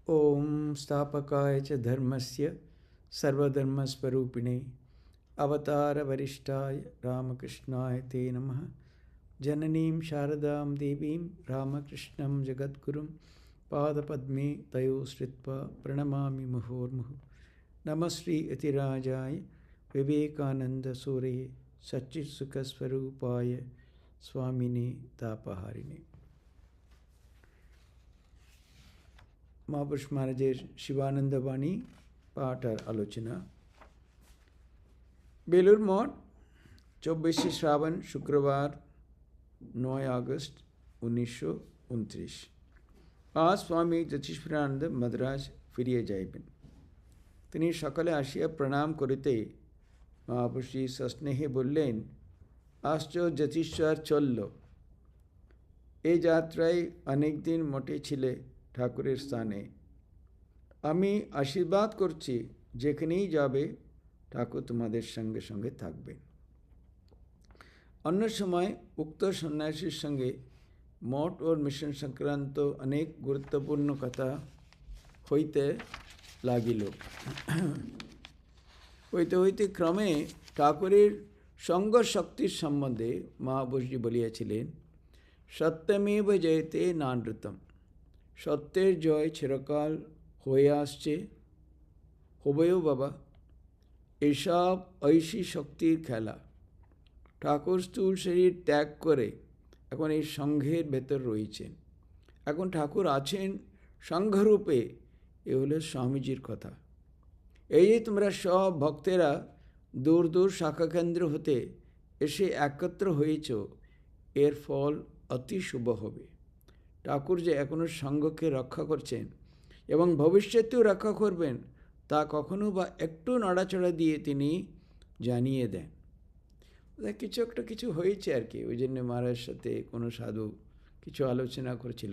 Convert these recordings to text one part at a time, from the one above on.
ओम स्थापकाय च धर्मस्य सर्वधर्मस्वरूपिणे अवतार वरिष्ठाय रामकृष्णाय ते नमः। जननीं शारदां देवीं रामकृष्णं जगद्गुरुं पादपद्मे तयो श्रित्वा प्रणमामि मुहुर्मुहुः। नमः श्री यतिराजाय विवेकानन्दसूरये सच्चित्सुखस्वरूपाय स्वामिने तापहारिणे। महापुरुष महाराजेर शिवानंद बाणी पाठ और आलोचना। बेलूर मठ 24 श्रावण शुक्रवार 9 আগস্ট 1929। आज स्वामी ज्योतिष्मरानंद मद्रास फिरिए जाइबेन। तिनी सकाले आसिया प्रणाम करिते महापुरुषजी सस्नेहे बोलेन, आज तो ज्योतिष्वर चलल। ए यात्राय अनेक दिन मठे छिले ठाकुरेर स्थाने। आमी आशीर्वाद करছি যেখানেই যাবে ঠাকুর তোমাদের সঙ্গে সঙ্গে থাকবেন। অন্য সময় উক্ত সন্ন্যাসীর সঙ্গে মঠ ও মিশন সংক্রান্ত অনেক গুরুত্বপূর্ণ কথা হইতে লাগিল। হইতে হইতে ক্রমে ঠাকুরের সঙ্গ শক্তির সম্বন্ধে মহাপুরুষজি বলিয়াছিলেন, সত্যমেব জয়তে নানৃতম। সত্যের জয় চিরকাল হয়ে আসছে, হবেও বাবা। এসব ঐশী শক্তির খেলা। ঠাকুর স্থূল শরীর ত্যাগ করে এখন এই সংঘের ভেতর রয়েছেন। এখন ঠাকুর আছেন সংঘরূপে। এ হলো স্বামীজির কথা। এই যে তোমরা সব ভক্তেরা দূর দূর শাখা কেন্দ্র হতে এসে একত্র হয়েছ, এর ফল অতি শুভ হবে। ঠাকুর যে এখনও সঙ্ঘকে রক্ষা করছেন এবং ভবিষ্যতেও রক্ষা করবেন, তা কখনো বা একটু নড়াচড়া দিয়ে তিনি জানিয়ে দেন। কিছু একটা কিছু হয়েছে আর কি। ওই জন্য মহারাজের সাথে কোনো সাধু কিছু আলোচনা করেছিল।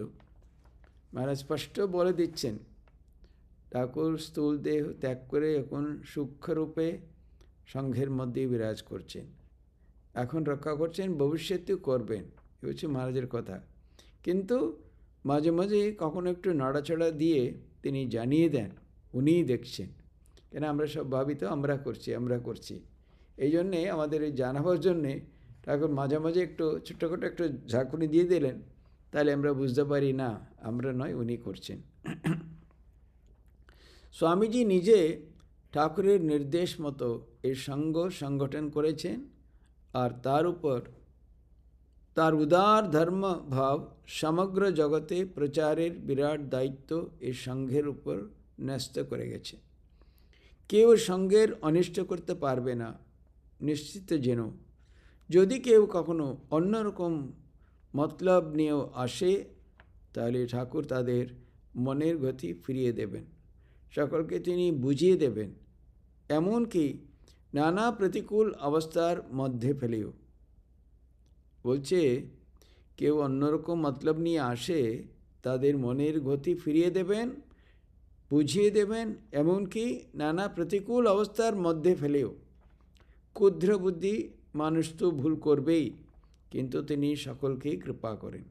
মহারাজ স্পষ্ট বলে দিচ্ছেন, ঠাকুর স্থূল দেহ ত্যাগ করে এখন সূক্ষ্মরূপে সংঘের মধ্যে বিরাজ করছেন। এখন রক্ষা করছেন, ভবিষ্যতেও করবেন। এ হচ্ছে মহারাজের কথা। কিন্তু মাঝে মাঝে কখনো একটু নাড়াচড়া দিয়ে তিনি জানিয়ে দেন উনিই দেখছেন। কেন আমরা সব ভাবি তো আমরা করছি। এই জন্যে আমাদের এই জানাবার জন্যে ঠাকুর মাঝে মাঝে একটু ছোট্টখাটো একটু ঝাঁকুনি দিয়ে দিলেন, তাহলে আমরা বুঝতে পারি না আমরা নয়, উনি করছেন। স্বামীজি নিজে ঠাকুরের নির্দেশ মতো এই সঙ্গ সংগঠন করেছেন, আর তার উপর তার উদার ধর্ম ভাব সমগ্র জগতে প্রচারের বিরাট দায়িত্ব এই সংঘের উপর ন্যস্ত করে গেছে। কেউ সংঘের অনিষ্ট করতে পারবে না, নিশ্চিত যেন। যদি কেউ কখনো অন্যরকম মতলব নিয়েও আসে, তাহলে ঠাকুর তাদের মনের গতি ফিরিয়ে দেবেন, সকলকে তিনি বুঝিয়ে দেবেন, এমনকি নানা প্রতিকূল অবস্থার মধ্যে ফেলেও। বলছে, কেউ অন্যরকম মতলব নিয়ে আসে, তাদের মনের গতি ফিরিয়ে দেবেন, বুঝিয়ে দেবেন, এমনকি নানা প্রতিকূল অবস্থার মধ্যে ফেলেও। ক্ষুদ্র বুদ্ধি মানুষ তো ভুল করবেই, কিন্তু তিনি সকলকেই কৃপা করেন।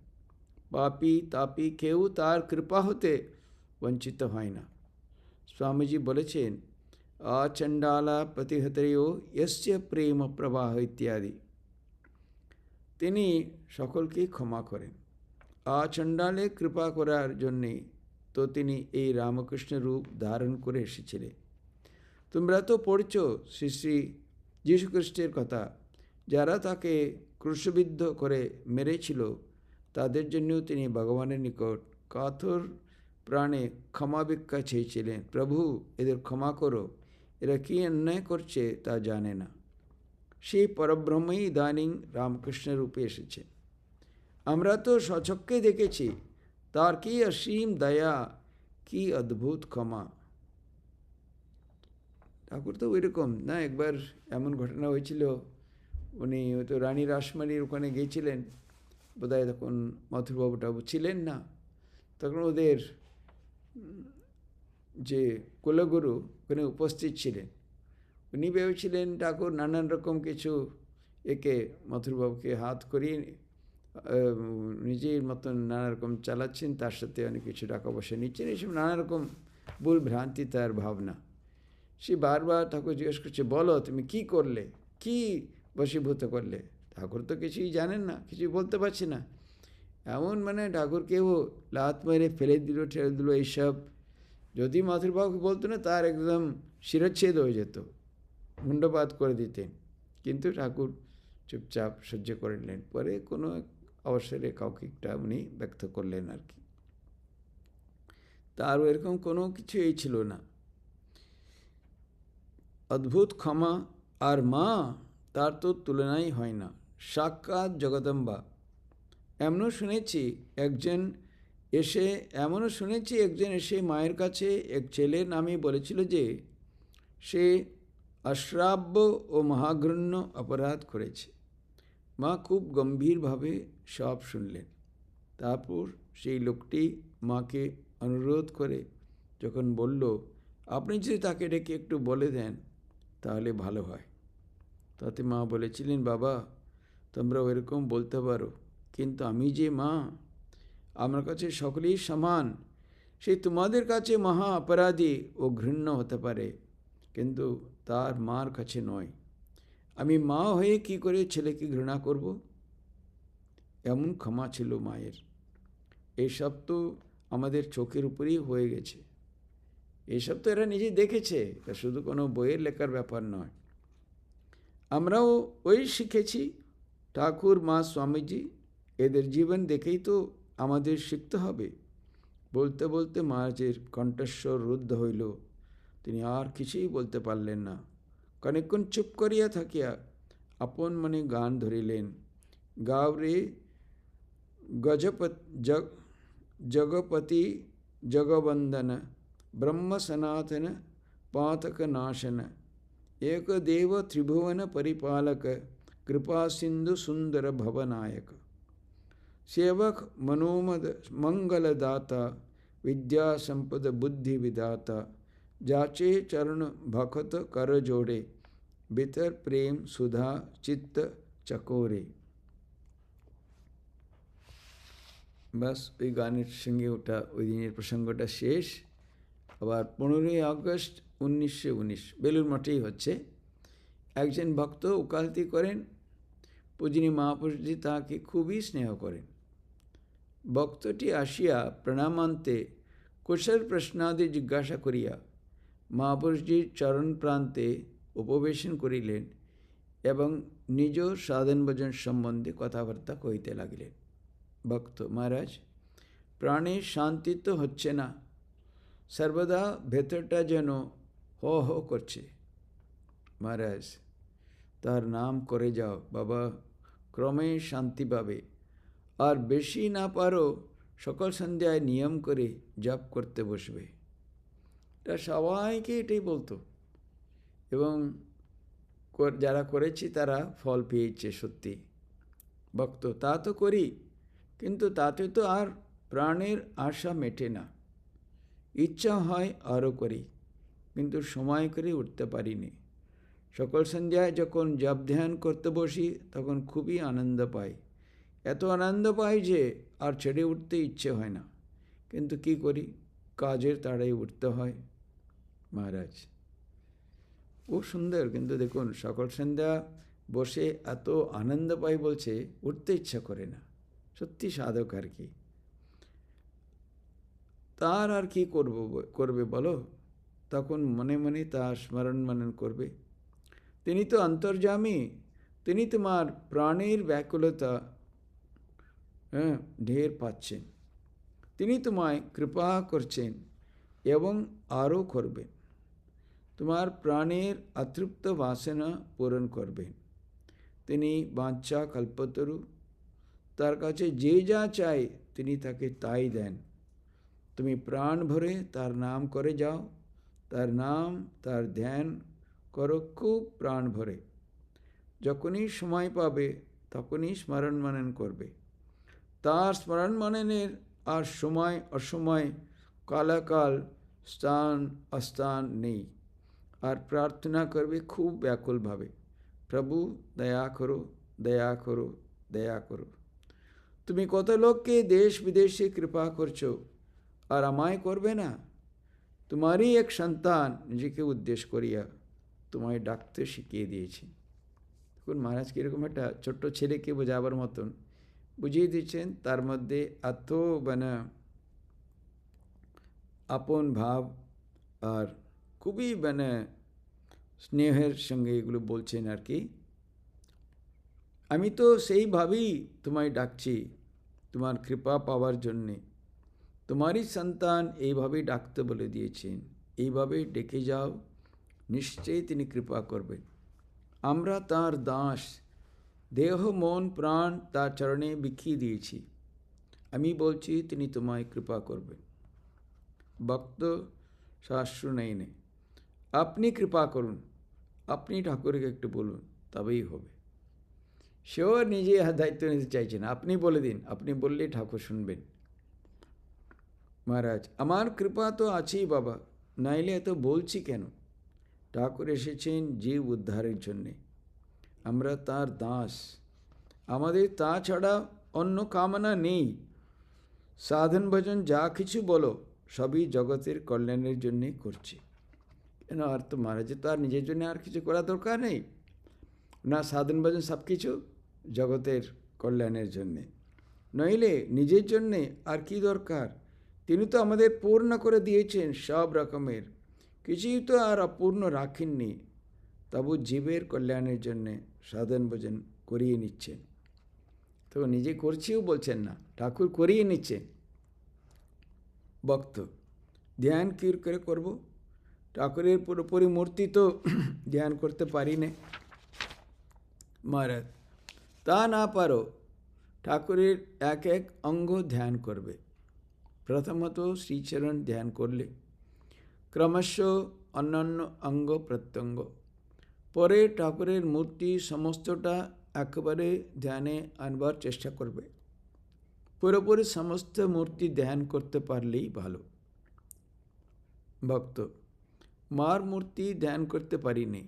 পাপী তাপী কেউ তার কৃপা হতে বঞ্চিত হয় না। স্বামীজি বলেছেন, আচণ্ডালা প্রতিহতরেও यस्य প্রেম প্রবাহ ইত্যাদি। তিনি সকলকেই ক্ষমা করেন। আচণ্ডালে কৃপা করার জন্যে তো তিনি এই রামকৃষ্ণ রূপ ধারণ করে এসেছিলেন। তোমরা তো পড়ছ শ্রী শ্রী যীশুখ্রিস্টের কথা। যারা তাকে ক্রুশবিদ্ধ করে মেরেছিল, তাদের জন্যও তিনি ভগবানের নিকট কাতর প্রাণে ক্ষমা ভিক্ষা চেয়েছিলেন। প্রভু, এদের ক্ষমা করো, এরা কী অন্যায় করছে তা জানে না। সেই পরব্রহ্মই ইদানীং রামকৃষ্ণ রূপে এসেছে। আমরা তো স্বচক্ষে দেখেছি তার কি অসীম দয়া, কি অদ্ভুত ক্ষমা। ঠাকুর তো ওইরকম না। একবার এমন ঘটনা হয়েছিল, উনি হয়তো রানী রাসমণির ওখানে গিয়েছিলেন, বোধহয় তখন মথুরবাবু টাবু ছিলেন না। তখন ওদের যে কুলগুরু ওখানে উপস্থিত ছিলেন। উনি ভেবেছিলেন ঠাকুর নানান রকম কিছু একে মথুরবাবুকে হাত করিয়ে নিজের মতন নানা রকম চালাচ্ছেন, তার সাথে অনেক কিছু টাকা পয়সা নিচ্ছেন, এইসব নানা রকম ভুল ভ্রান্তি তার ভাবনা। সে বারবার ঠাকুর জিজ্ঞেস করছে, বলো তুমি কি করলে, কি বশীভূত করলে? ঠাকুর তো কিছুই জানেন না, কিছুই বলতে পারছে না। এমন মানে ঠাকুরকেও লাত মেরে ফেলে দিল, ঠেলে দিল, এইসব। যদি মাতৃবাবুকে বলতো না, তার একদম শিরচ্ছেদ হয়ে যেত, মুন্ডপাত করে দিতেন। কিন্তু ঠাকুর চুপচাপ সহ্য করে নিলেন। পরে কোনো অবসরে কাউকে একটা উনি ব্যক্ত করলেন আর কি। তারও এরকম কোনো কিছু এই ছিল না। অদ্ভুত ক্ষমা। আর মা, তার তো তুলনাই হয় না, সাক্ষাৎ জগদম্বা। এমনও শুনেছি একজন এসে মায়ের কাছে এক ছেলের নামে বলেছিল যে সে অশ্রাব্য ও মহাঘৃণ্য অপরাধ করেছে। মা খুব গম্ভীরভাবে সব শুনলেন। তারপর সেই লোকটি মাকে অনুরোধ করে যখন বলল, আপনি যদি তাকে ডেকে একটু বলে দেন তাহলে ভালো হয়। তাতে মা বলেছিলেন, বাবা তোমরা ওইরকম বলতে পারো, কিন্তু আমি যে মা, আমার কাছে সকলেই সমান। সেই তোমাদের কাছে মহা অপরাধী ও ঘৃণ্য হতে পারে, কিন্তু তার মার কাছে নয়। আমি মা হয়ে কি করে ছেলেকে ঘৃণা করব? এমন ক্ষমা ছিল মায়ের। এইসব তো আমাদের চোখের উপরেই হয়ে গেছে। এইসব তো এরা নিজে দেখেছে, এটা শুধু কোনো বইয়ের লেখার ব্যাপার নয়। আমরাও ওই শিখেছি। ঠাকুর, মা, স্বামীজি, এদের জীবন দেখেই তো আমাদের শিখতে হবে। বলতে বলতে মাঝের কণ্ঠস্বর রুদ্ধ হইল। তিনি আর কিছুই বলতে পারলেন না। খানিকক্ষণ চুপ করিয়া থাকিয়া আপন মনে গান ধরিলেন। গাও রে জগপতি জগবন্দন, ব্রহ্ম সনাতন পাतक नाशन, एक देव त्रिभुवन परिपालक, कृपा सिंधु सुंदर भवनायक, सेवक मनोमद मंगलदाता, विद्या संपद बुद्धि विदाता, जाचे चरण भखत कर जोड़े, बितर प्रेम सुधा चित्त चकोरे। बस ওই গানের সঙ্গে ওটা ওই দিনের প্রসঙ্গটা শেষ। আবার 15ই আগস্ট 1919 বেলুর মঠেই হচ্ছে। একজন ভক্ত ওকালতি করেন, পূজনী মহাপুরুষজি তাঁকে খুবই স্নেহ করেন। ভক্তটি আসিয়া প্রণামান্তে কুশল প্রশ্নাদি জিজ্ঞাসা করিয়া মহাপুরুষজির চরণ প্রান্তে উপবেশন করিলেন এবং নিজ সাধন ভজন সম্বন্ধে কথাবার্তা কহিতে লাগিলেন। ভক্ত, মহারাজ প্রাণের শান্তি তো হচ্ছে না, সর্বদা ভেতরটা যেন হো হো করছে। মহারাজ তার নাম করে যাও বাবা, ক্রমে শান্তি পাবে। আর বেশি না পারো সকাল সন্ধ্যায় নিয়ম করে জপ করতে বসবে। এটা সবাইকে এটাই বলতো, এবং যারা করেছি তারা ফল পেয়েছে সত্যি। ভক্ত, তা তো করি, কিন্তু তাতে তো আর প্রাণের আশা মেটে না। ইচ্ছা হয় আরও করি, কিন্তু সময় করে উঠতে পারিনি। সকাল সন্ধ্যায় যখন জপ ধ্যান করতে বসি তখন খুবই আনন্দ পাই। এত আনন্দ পাই যে আর ছেড়ে উঠতে ইচ্ছে হয় না, কিন্তু কি করি, কাজের তাড়াই উঠতে হয়। মহারাজ ও সুন্দর, কিন্তু দেখুন সকাল সন্ধ্যা বসে এত আনন্দ পাই বলছে, উঠতে ইচ্ছা করে না। সত্যি সাধক আর কি, তার আর কি করবে বলো? তখন মনে মনে তার স্মরণ মনন করবে। তিনি তো অন্তর্যামী, তিনি তোমার প্রাণের ব্যাকুলতা ঢের পাচ্ছেন। তিনি তোমায় কৃপা করছেন এবং আরও করবেন। তোমার প্রাণের অতৃপ্ত বাসনা পূরণ করবেন। তিনি বাঞ্ছা কল্পতরু, তার কাছে যে যা চাই তিনি তাকে তাই দেন। তুমি প্রাণ ভরে তার নাম করে যাও, তার নাম, তার ধ্যান করো খুব প্রাণ ভরে। যখনই সময় পাবে তখনই স্মরণ মনন করবে। তার স্মরণ মননের আর সময় অসময়, কালাকাল, স্থান অস্থান নেই। আর প্রার্থনা করবে খুব ব্যাকুলভাবে, প্রভু দয়া করো, দয়া করো, দয়া করো। তুমি কত লোককে দেশ বিদেশে কৃপা করছো, আর আমায় করবে না? তোমারই এক সন্তান নিজেকে উদ্দেশ্য করিয়া তোমায় ডাকতে শিখিয়ে দিয়েছে। দেখুন মহারাজ কীরকম একটা ছোট্ট ছেলেকে বোঝাবার মতন বুঝিয়ে দিচ্ছেন। তার মধ্যে এত মানে আপন ভাব আর খুবই মানে স্নেহের সঙ্গে এগুলো বলছেন আর কি। আমি তো সেইভাবেই তোমায় ডাকছি তোমার কৃপা পাওয়ার জন্যে। তোমারই সন্তান এইভাবেই ডাকতে বলে দিয়েছেন, এইভাবেই ডেকে যাও, নিশ্চয়ই তিনি কৃপা করবেন। আমরা তাঁর দাস, দেহ মন প্রাণ তার চরণে বিখিয়ে দিয়েছি। আমি বলছি তিনি তোমায় কৃপা করবেন। ভক্ত শাস্ত্র নেই, আপনি কৃপা করুন, আপনি ঠাকুরকে একটু বলুন, তবেই হবে। সেও নিজে দায়িত্ব নিতে চাইছে না, আপনি বলে দিন, আপনি বললেই ঠাকুর শুনবেন। মহারাজ আমার কৃপা তো আছেই বাবা, নাইলে এত বলছি কেন? ঠাকুর এসেছেন জীব উদ্ধারের জন্যে, আমরা তার দাস, আমাদের তা ছাড়া অন্য কামনা নেই। সাধন ভজন যা কিছু বলো সবই জগতের কল্যাণের জন্যে করছি। কেন আর তো মহারাজের তো আর নিজের জন্য আর কিছু করা দরকার নেই না, সাধন ভজন সব কিছু জগতের কল্যাণের জন্যে, নইলে নিজের জন্যে আর কি দরকার? তিনি তো আমাদের পূর্ণ করে দিয়েছেন সব রকমের, কিছুই তো আর অপূর্ণ রাখেননি। তবু জীবের কল্যাণের জন্যে সাধন ভজন করিয়ে নিচ্ছেন। তো নিজে করছিও বলছেন না, ঠাকুর করিয়ে নিচ্ছেন। ভক্ত ধ্যান কী করে করব? ঠাকুরের পুরোপুরি মূর্তি তো ধ্যান করতে পারি না মহারাজ। তা না পারো, ঠাকুরের এক এক অঙ্গ ধ্যান করবে। প্রথমত শ্রীচরণ ধ্যান করলে ক্রমশ অন্যান্য অঙ্গ প্রত্যঙ্গ, পরে ঠাকুরের মূর্তি সমস্তটা একেবারে ধ্যানে আনবার চেষ্টা করবে। পুরোপুরি সমস্ত মূর্তি ধ্যান করতে পারলেই ভালো। ভক্ত মার মূর্তি ধ্যান করতে পারিনি,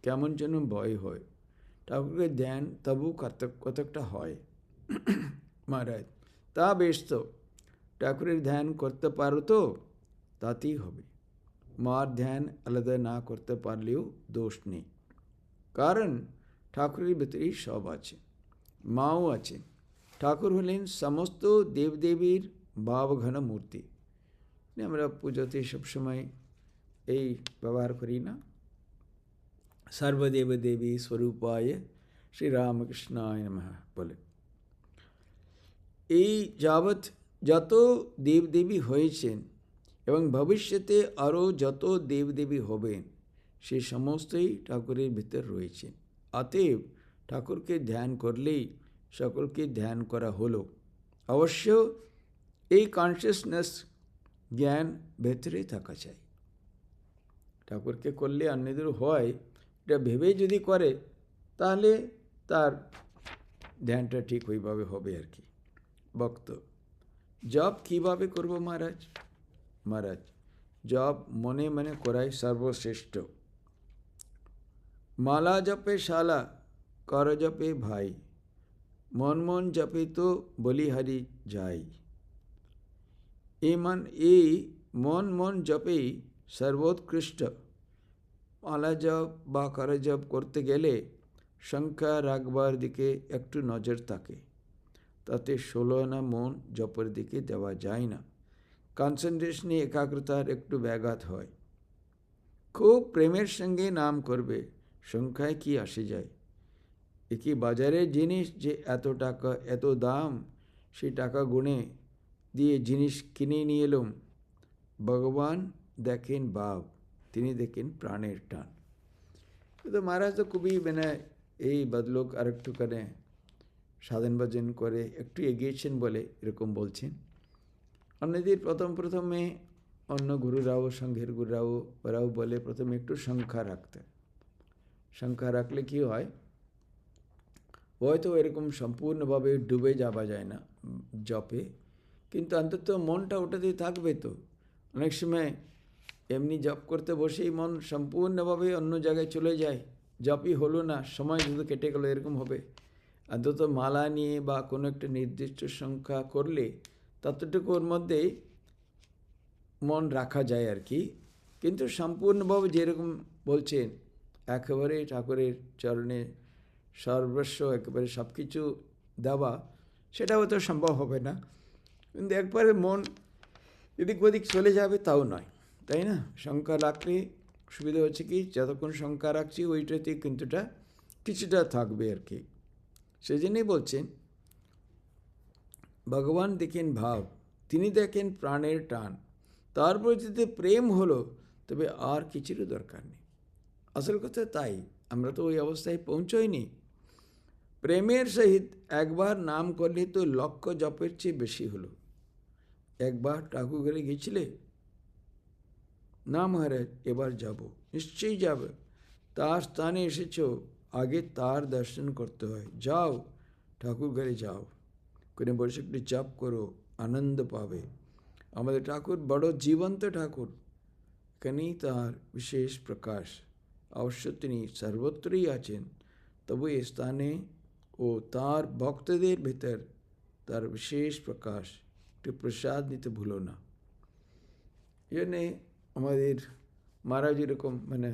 কেমন যেন ভয় হয়। ঠাকুরের ধ্যান তবু কতকটা হয়। মহারাজ তা বেশ, তো ঠাকুরের ধ্যান করতে পারো তো তাতেই হবে। মার ধ্যান আলাদা না করতে পারলেও দোষ নেই, কারণ ঠাকুরের ভেতরেই সব আছে, মাও আছে। ঠাকুর হলেন সমস্ত দেবদেবীর ভাবঘন মূর্তি। আমরা পুজোতে সবসময় এই ব্যবহার করি না, সর্বদেব দেবী স্বরূপায় শ্রীরামকৃষ্ণায় নমঃ বলে। এই যাবৎ যত দেবদেবী হয়েছেন এবং ভবিষ্যতে আরও যত দেবদেবী হবেন, সে সমস্তই ঠাকুরের ভিতর রয়েছেন। অতএব ঠাকুরকে ধ্যান করলেই সকলকে ধ্যান করা হলো। অবশ্য এই কনসিয়াসনেস জ্ঞান ভেতরে থাকা চাই। ঠাকুরকে করলে অন্যদের হয় এটা ভেবে যদি করে, তাহলে তার ধ্যানটা ঠিক ওইভাবে হবে আর কি। ভক্ত জপ কীভাবে করব মহারাজ? মহারাজ জপ মনে মনে করাই সর্বশ্রেষ্ঠ। মালা জপে শালা, কর জপে ভাই, মন মন জপে তো বলিহারি যাই। এই মন মন জপেই সর্বোৎকৃষ্ট। মালা জপ বা কর জপ করতে গেলে সংখ্যা রাখবার দিকে একটু নজর থাকে, তাতে 16 আনা মন জপের দিকে দেওয়া যায় না। কনসেন্ট্রেশনে একাগ্রতার একটু ব্যাঘাত হয়। খুব প্রেমের সঙ্গে নাম করবে, সংখ্যায় কি আসে যায়? একই বাজারের জিনিস যে এত টাকা এত দাম, সেই টাকা গুণে দিয়ে জিনিস কিনে নিয়ে এলাম। ভগবান দেখেন ভাব, তিনি দেখেন প্রাণের টান। তো মহারাজ তো খুবই মানে এই বদলোক আর একটু করে সাধন ভজন করে একটু এগিয়েছেন বলে এরকম বলছেন। অন্যদের প্রথমে অন্য গুরুরাও সংঘের গুরুরাও ওরাও বলে প্রথমে একটু সংখ্যা রাখতে। সংখ্যা রাখলে কি হয়, হয়তো এরকম সম্পূর্ণভাবে ডুবে যাওয়া যায় না জপে, কিন্তু অন্তত মনটা ওটাতেই থাকবে। তো অনেক সময় এমনি জপ করতে বসেই মন সম্পূর্ণভাবে অন্য জায়গায় চলে যায়, জপই হলো না, সময় শুধু কেটে গেলো, এরকম হবে। অন্তত মালা নিয়ে বা কোনো একটা নির্দিষ্ট সংখ্যা করলে ততটুকু ওর মধ্যে মন রাখা যায় আর কি। কিন্তু সম্পূর্ণভাবে যেরকম বলছেন একেবারে ঠাকুরের চরণে সর্বস্ব একেবারে সব কিছু দেওয়া, সেটাও তো সম্ভব হবে না। কিন্তু একবারে মন এদিক ওদিক চলে যাবে তাও নয়, তাই না? সংখ্যা রাখলে সুবিধা হচ্ছে কি, যতক্ষণ সংখ্যা রাখছি ওইটাতে কিন্তুটা কিছুটা থাকবে আর কি। সেই জন্যই বলছেন ভগবান দেখেন ভাব, তিনি দেখেন প্রাণের টান, তারপর যদি প্রেম হলো তবে আর কিছুরও দরকার নেই। আসল কথা তাই, আমরা তো ওই অবস্থায় পৌঁছইনি। প্রেমের সহিত একবার নাম করলে তো লক্ষ জপের চেয়ে বেশি হলো। একবার ঠাকুর ঘরে গেছিলে, না মহারাজ এবার যাব, নিশ্চয়ই যাবে, তার স্থানে এসেছ, আগে তার দর্শন করতে হয়, যাও ঠাকুর ঘরে যাও, করে বসে একটু জপ করো, আনন্দ পাবে। আমাদের ঠাকুর বড় জীবন্ত ঠাকুর, এখানেই তার বিশেষ প্রকাশ। অবশ্য তিনি সর্বত্রই আছেন, তবু এই স্থানে ও তার ভক্তদের ভেতর তার বিশেষ প্রকাশ। একটু প্রসাদ নিতে ভুলো না। এই জন্যে আমাদের মহারাজ এরকম মানে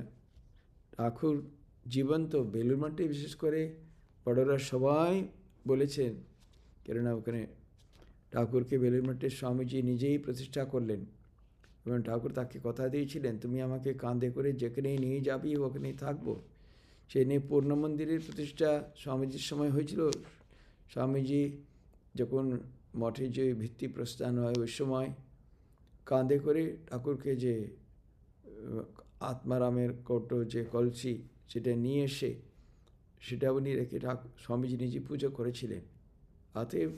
ঠাকুর জীবন্ত বেলুড় মঠে বিশেষ করে বড়রা সবাই বলেছেন, কেননা ওখানে ঠাকুরকে বেলুড় মঠে স্বামীজি নিজেই প্রতিষ্ঠা করলেন এবং ঠাকুর তাকে কথা দিয়েছিলেন, তুমি আমাকে কাঁধে করে যেখানেই নিয়ে যাবি ওখানেই থাকবো। সেই নিয়ে পূর্ণ মন্দিরের প্রতিষ্ঠা স্বামীজির সময় হয়েছিল। স্বামীজি যখন মঠে যে ভিত্তি প্রস্থান হয় ওই সময় কাঁধে করে ঠাকুরকে যে আত্মারামের কৌটো যে কলসি সেটা নিয়ে এসে সেটা উনি রেখে স্বামীজি নিজে পুজো করেছিলেন। অতএব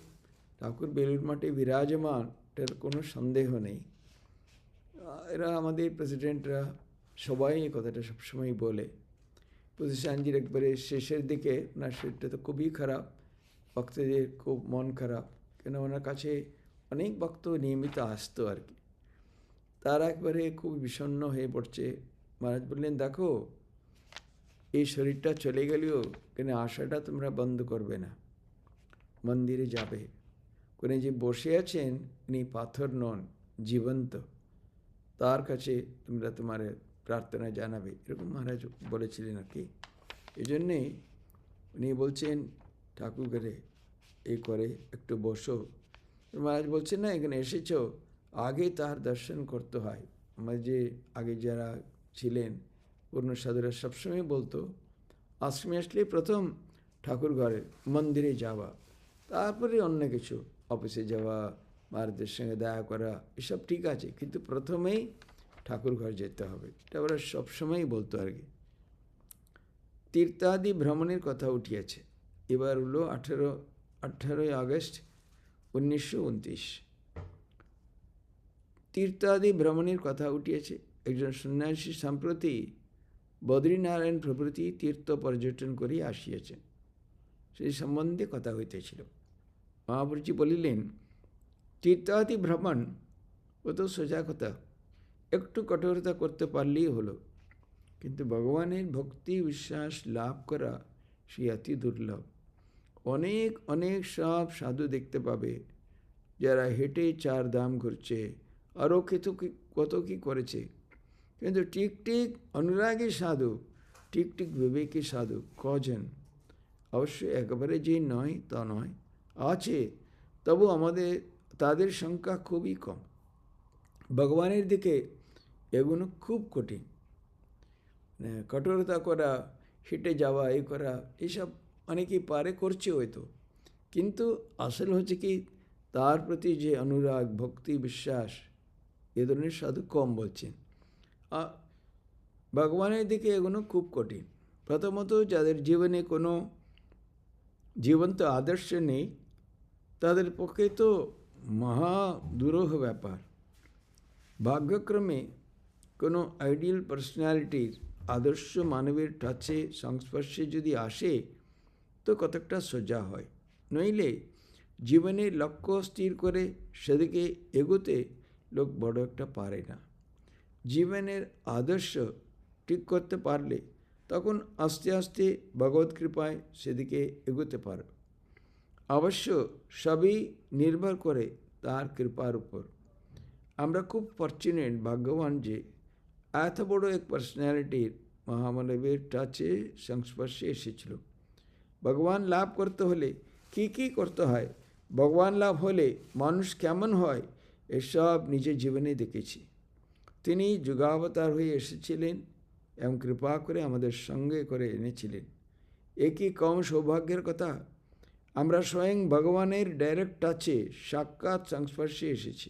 ঠাকুর বেলুড় মঠে বিরাজমান, এটার কোনো সন্দেহ নেই। এরা আমাদের প্রেসিডেন্টরা সবাই এই কথাটা সবসময় বলে। প্রতিষ্ঠানজির একবারে শেষের দিকে ওনার শরীরটা তো খুবই খারাপ, ভক্তদের খুব মন খারাপ, কেন ওনার কাছে অনেক ভক্ত নিয়মিত আসতো আর কি। তারা একবারে খুব বিষণ্ণ হয়ে পড়ছে। মহারাজ বললেন, দেখো এই শরীরটা চলে গেলেও কেন আশাটা তোমরা বন্ধ করবে না, মন্দিরে যাবে। কোনে যে বসে আছেন উনি পাথর নন, জীবন্ত, তার কাছে তোমরা তোমার প্রার্থনা জানাবে, এরকম মহারাজ বলেছিলেন আর কি। এই জন্যেই উনি বলছেন ঠাকুর ঘরে এই করে একটু বসো। মহারাজ বলছেন না, এখানে এসেছো আগে তার দর্শন করতে হয়। আমার যে আগে যারা ছিলেন পূর্ণ সাধুরা সবসময় বলতো আশ্রমে আসলে প্রথম ঠাকুর ঘরে মন্দিরে যাওয়া, তারপরে অন্য কিছু, অফিসে যাওয়া, মহারাজদের সঙ্গে দেখা করা, এসব ঠিক আছে, কিন্তু প্রথমেই ঠাকুর ঘর যেতে হবে, এটা ওরা সবসময়ই বলতো আর কি। তীর্থাদি ভ্রমণের কথা উঠিয়েছে। এবার হলো 18ই আগস্ট 1929। তীর্থাদি ভ্রমণের কথা উঠিয়েছে। একজন সন্ন্যাসী সম্প্রতি বদ্রীনারায়ণ প্রভৃতি তীর্থ পর্যটন করিয়া আসিয়াছেন, সেই সম্বন্ধে কথা হইতেছিল। মহাপুরুষজি বলিলেন, তীর্থাদি ভ্রমণ ও তো সোজা কথা, একটু কঠোরতা করতে পারলেই হলো, কিন্তু ভগবানের ভক্তি বিশ্বাস লাভ করা সে অতি দুর্লভ। অনেক অনেক সব সাধু দেখতে পাবে যারা হেঁটে 4 ধাম ঘুরছে, আরও কত কি করেছে, কিন্তু ঠিক ঠিক অনুরাগী সাধু, ঠিক ঠিক বিবেকী সাধু কজন? অবশ্যই একেবারে যে নয় তা নয়, আছে, তবু আমাদের তাদের সংখ্যা খুবই কম। ভগবানের দিকে এগুলো খুব কঠিন। কঠোরতা করা, হেঁটে যাওয়া, এই করা, এইসব অনেকেই পারে, করছে হয়তো, কিন্তু আসল হচ্ছে কি তার প্রতি যে অনুরাগ ভক্তি বিশ্বাস, এ ধরনের সাধু কম বলছেন। ভগবানের দিকে এগুলো খুব কঠিন। প্রথমত যাদের জীবনে কোনো জীবন্ত আদর্শ নেই তাদের পক্ষে তো মহা দুরূহ ব্যাপার। ভাগ্যক্রমে কোনো আইডিয়াল পার্সোনালিটির আদর্শ মানবের টাচে সংস্পর্শে যদি আসে তো কতকটা সোজা হয়, নইলে জীবনে লক্ষ্য স্থির করে সেদিকে এগোতে লোক বড় একটা পারে না। জীবনের আদর্শ ঠিক করতে পারলে তখন আস্তে আস্তে ভগবত কৃপায় সেদিকে এগোতে অবশ্য সবই নির্ভর করে তার কৃপার উপর। আমরা খুব ফর্চুনেট, ভাগ্যবান যে এত বড় এক পার্সোনালিটির মহামানবের টাচে সংস্পর্শে এসেছিল। ভগবান লাভ করতে হলে কী কী করতে হয়, ভগবান লাভ হলে মানুষ কেমন হয়, এসব নিজের জীবনে দেখেছি। তিনি যুগাবতার হয়ে এসেছিলেন এবং কৃপা করে আমাদের সঙ্গে করে এনেছিলেন। এ কি কম সৌভাগ্যের কথা! আমরা স্বয়ং ভগবানের ডাইরেক্ট টাচে সাক্ষাৎ সংস্পর্শে এসেছি।